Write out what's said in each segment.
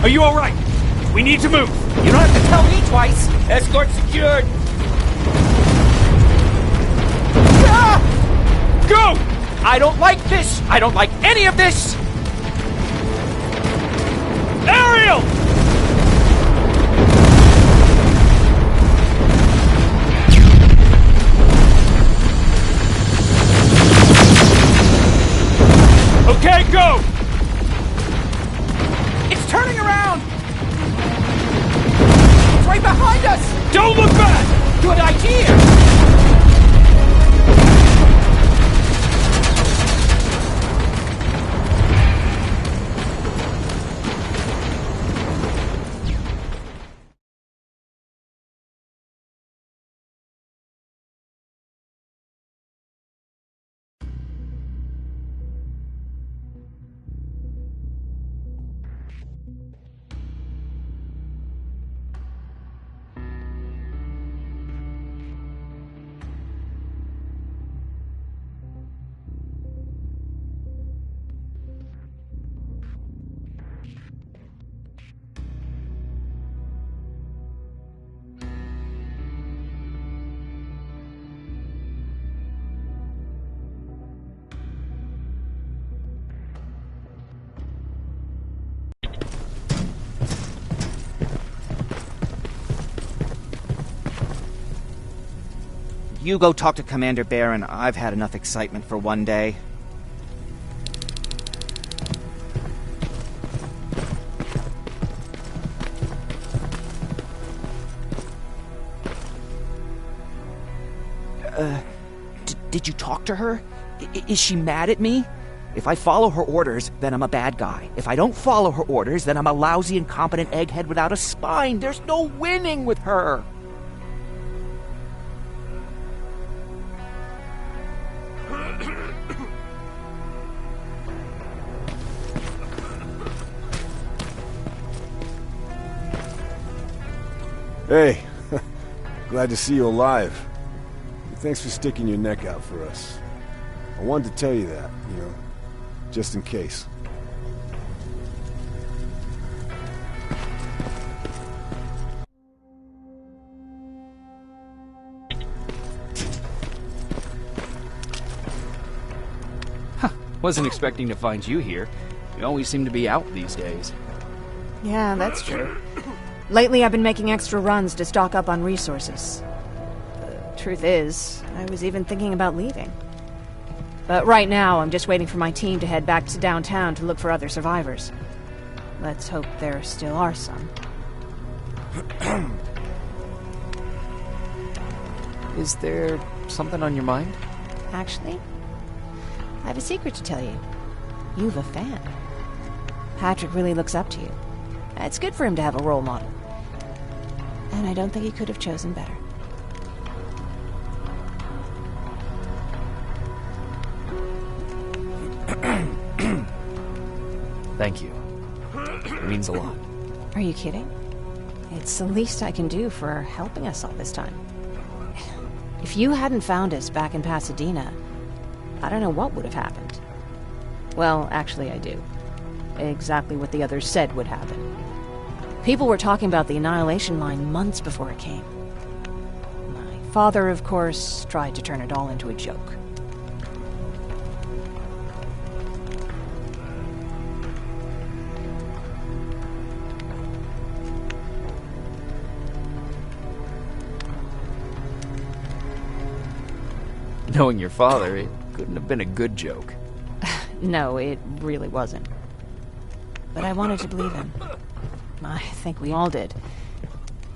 Are you alright? We need to move. You don't have to tell me twice. Escort secured. Ah! Go! I don't like this. I don't like any of this. Ariel! Okay, go! It's turning around! It's right behind us! Don't look back! Good idea! You go talk to Commander Baron. I've had enough excitement for one day. Did you talk to her? Is she mad at me? If I follow her orders, then I'm a bad guy. If I don't follow her orders, then I'm a lousy, incompetent egghead without a spine. There's no winning with her. Hey, glad to see you alive. Thanks for sticking your neck out for us. I wanted to tell you that, you know, just in case. Wasn't expecting to find you here. You always seem to be out these days. Yeah, that's true. Lately, I've been making extra runs to stock up on resources. The truth is, I was even thinking about leaving. But right now, I'm just waiting for my team to head back to downtown to look for other survivors. Let's hope there still are some. Is there something on your mind? Actually, I have a secret to tell you. You've a fan. Patrick really looks up to you. It's good for him to have a role model. And I don't think he could have chosen better. Thank you. It means a lot. Are you kidding? It's the least I can do for helping us all this time. If you hadn't found us back in Pasadena, I don't know what would have happened. Well, actually I do. Exactly what the others said would happen. People were talking about the Annihilation Line months before it came. My father, of course, tried to turn it all into a joke. Knowing your father, it couldn't have been a good joke. No, it really wasn't. But I wanted to believe him. I think we all did.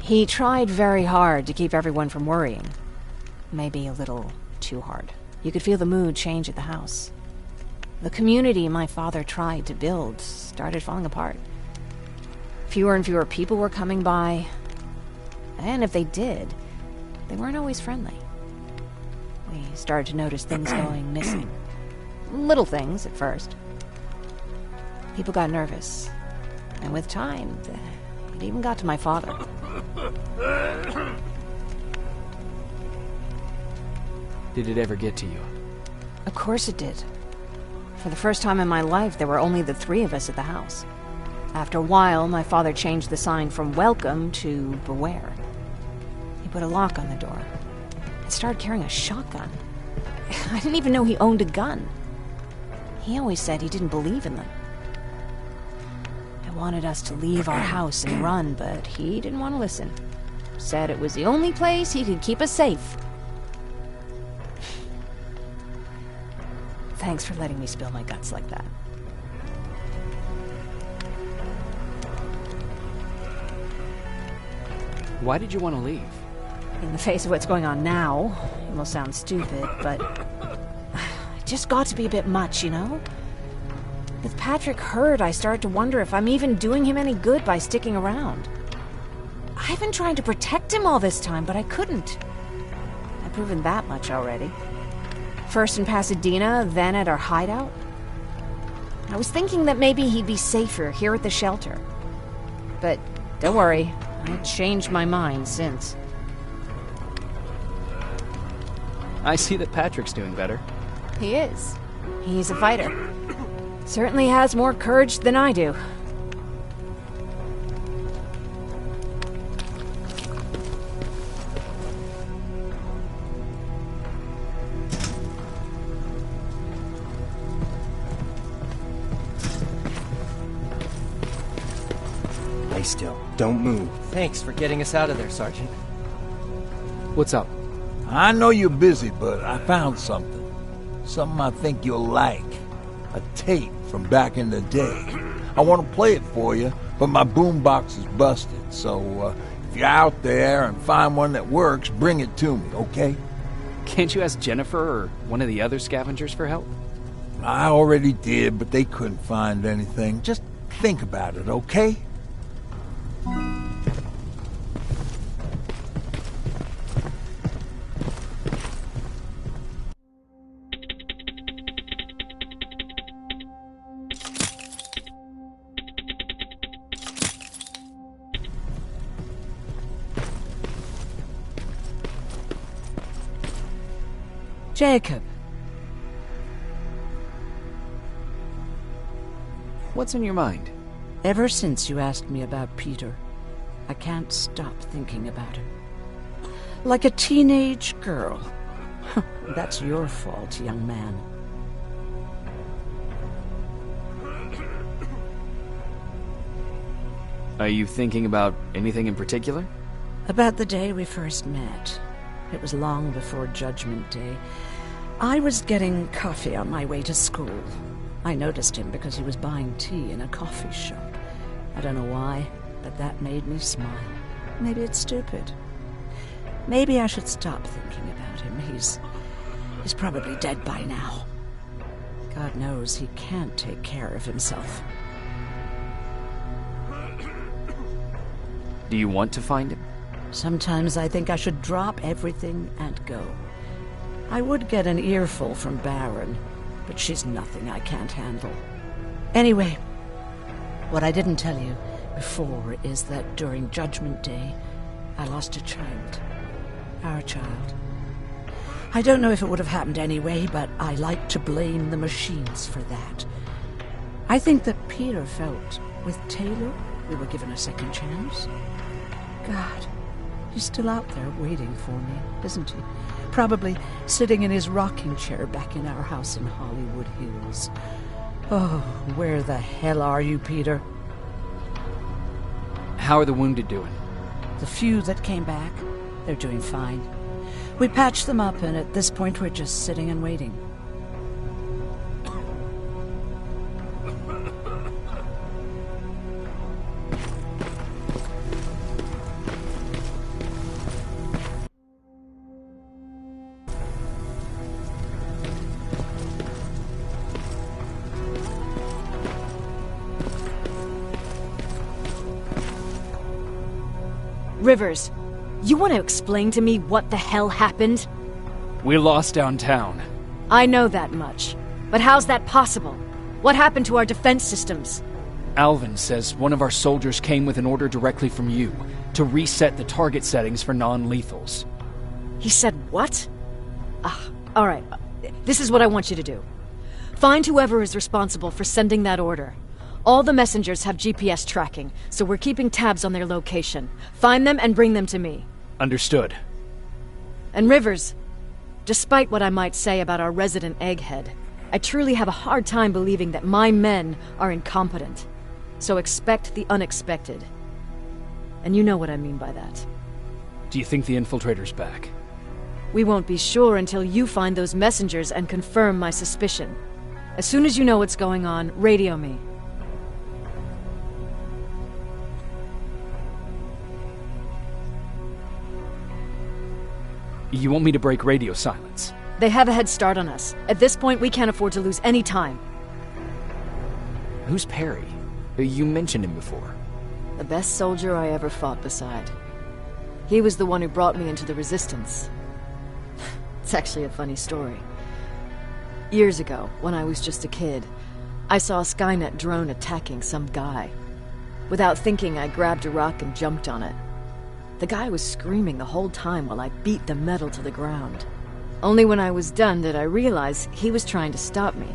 He tried very hard to keep everyone from worrying. Maybe a little too hard. You could feel the mood change at the house. The community my father tried to build started falling apart. Fewer and fewer people were coming by. And if they did, they weren't always friendly. We started to notice things going missing. Little things at first. People got nervous. And with time, it even got to my father. Did it ever get to you? Of course it did. For the first time in my life, there were only the three of us at the house. After a while, my father changed the sign from welcome to beware. He put a lock on the door and started carrying a shotgun. I didn't even know he owned a gun. He always said he didn't believe in them. I wanted us to leave our house and run, but he didn't want to listen. Said it was the only place he could keep us safe. Thanks for letting me spill my guts like that. Why did you want to leave? In the face of what's going on now, it will sound stupid, but it just got to be a bit much, you know? With Patrick hurt, I started to wonder if I'm even doing him any good by sticking around. I've been trying to protect him all this time, but I couldn't. I've proven that much already. First in Pasadena, then at our hideout. I was thinking that maybe he'd be safer here at the shelter. But don't worry, I've changed my mind since. I see that Patrick's doing better. He is. He's a fighter. Certainly has more courage than I do. Stay still. Don't move. Thanks for getting us out of there, Sergeant. What's up? I know you're busy, but I found something. Something I think you'll like. A tape from back in the day. I want to play it for you, but my boombox is busted, so if you're out there and find one that works, bring it to me, okay? Can't you ask Jennifer or one of the other scavengers for help? I already did, but they couldn't find anything. Just think about it, okay? Jacob. What's on your mind? Ever since you asked me about Peter, I can't stop thinking about him. Like a teenage girl. That's your fault, young man. Are you thinking about anything in particular? About the day we first met. It was long before Judgment Day. I was getting coffee on my way to school. I noticed him because he was buying tea in a coffee shop. I don't know why, but that made me smile. Maybe it's stupid. Maybe I should stop thinking about him. He's probably dead by now. God knows he can't take care of himself. Do you want to find him? Sometimes I think I should drop everything and go. I would get an earful from Baron, but she's nothing I can't handle. Anyway, what I didn't tell you before is that during Judgment Day, I lost a child. Our child. I don't know if it would have happened anyway, but I like to blame the machines for that. I think that Peter felt with Taylor we were given a second chance. God, he's still out there waiting for me, isn't he? Probably sitting in his rocking chair back in our house in Hollywood Hills. Oh, where the hell are you, Peter? How are the wounded doing? The few that came back, they're doing fine. We patched them up, and at this point we're just sitting and waiting. Rivers, you want to explain to me what the hell happened? We lost downtown. I know that much. But how's that possible? What happened to our defense systems? Alvin says one of our soldiers came with an order directly from you to reset the target settings for non-lethals. He said what? Alright. This is what I want you to do. Find whoever is responsible for sending that order. All the messengers have GPS tracking, so we're keeping tabs on their location. Find them and bring them to me. Understood. And Rivers, despite what I might say about our resident egghead, I truly have a hard time believing that my men are incompetent. So expect the unexpected. And you know what I mean by that. Do you think the infiltrator's back? We won't be sure until you find those messengers and confirm my suspicion. As soon as you know what's going on, radio me. You want me to break radio silence? They have a head start on us. At this point, we can't afford to lose any time. Who's Perry? You mentioned him before. The best soldier I ever fought beside. He was the one who brought me into the Resistance. It's actually a funny story. Years ago, when I was just a kid, I saw a Skynet drone attacking some guy. Without thinking, I grabbed a rock and jumped on it. The guy was screaming the whole time while I beat the metal to the ground. Only when I was done did I realize he was trying to stop me.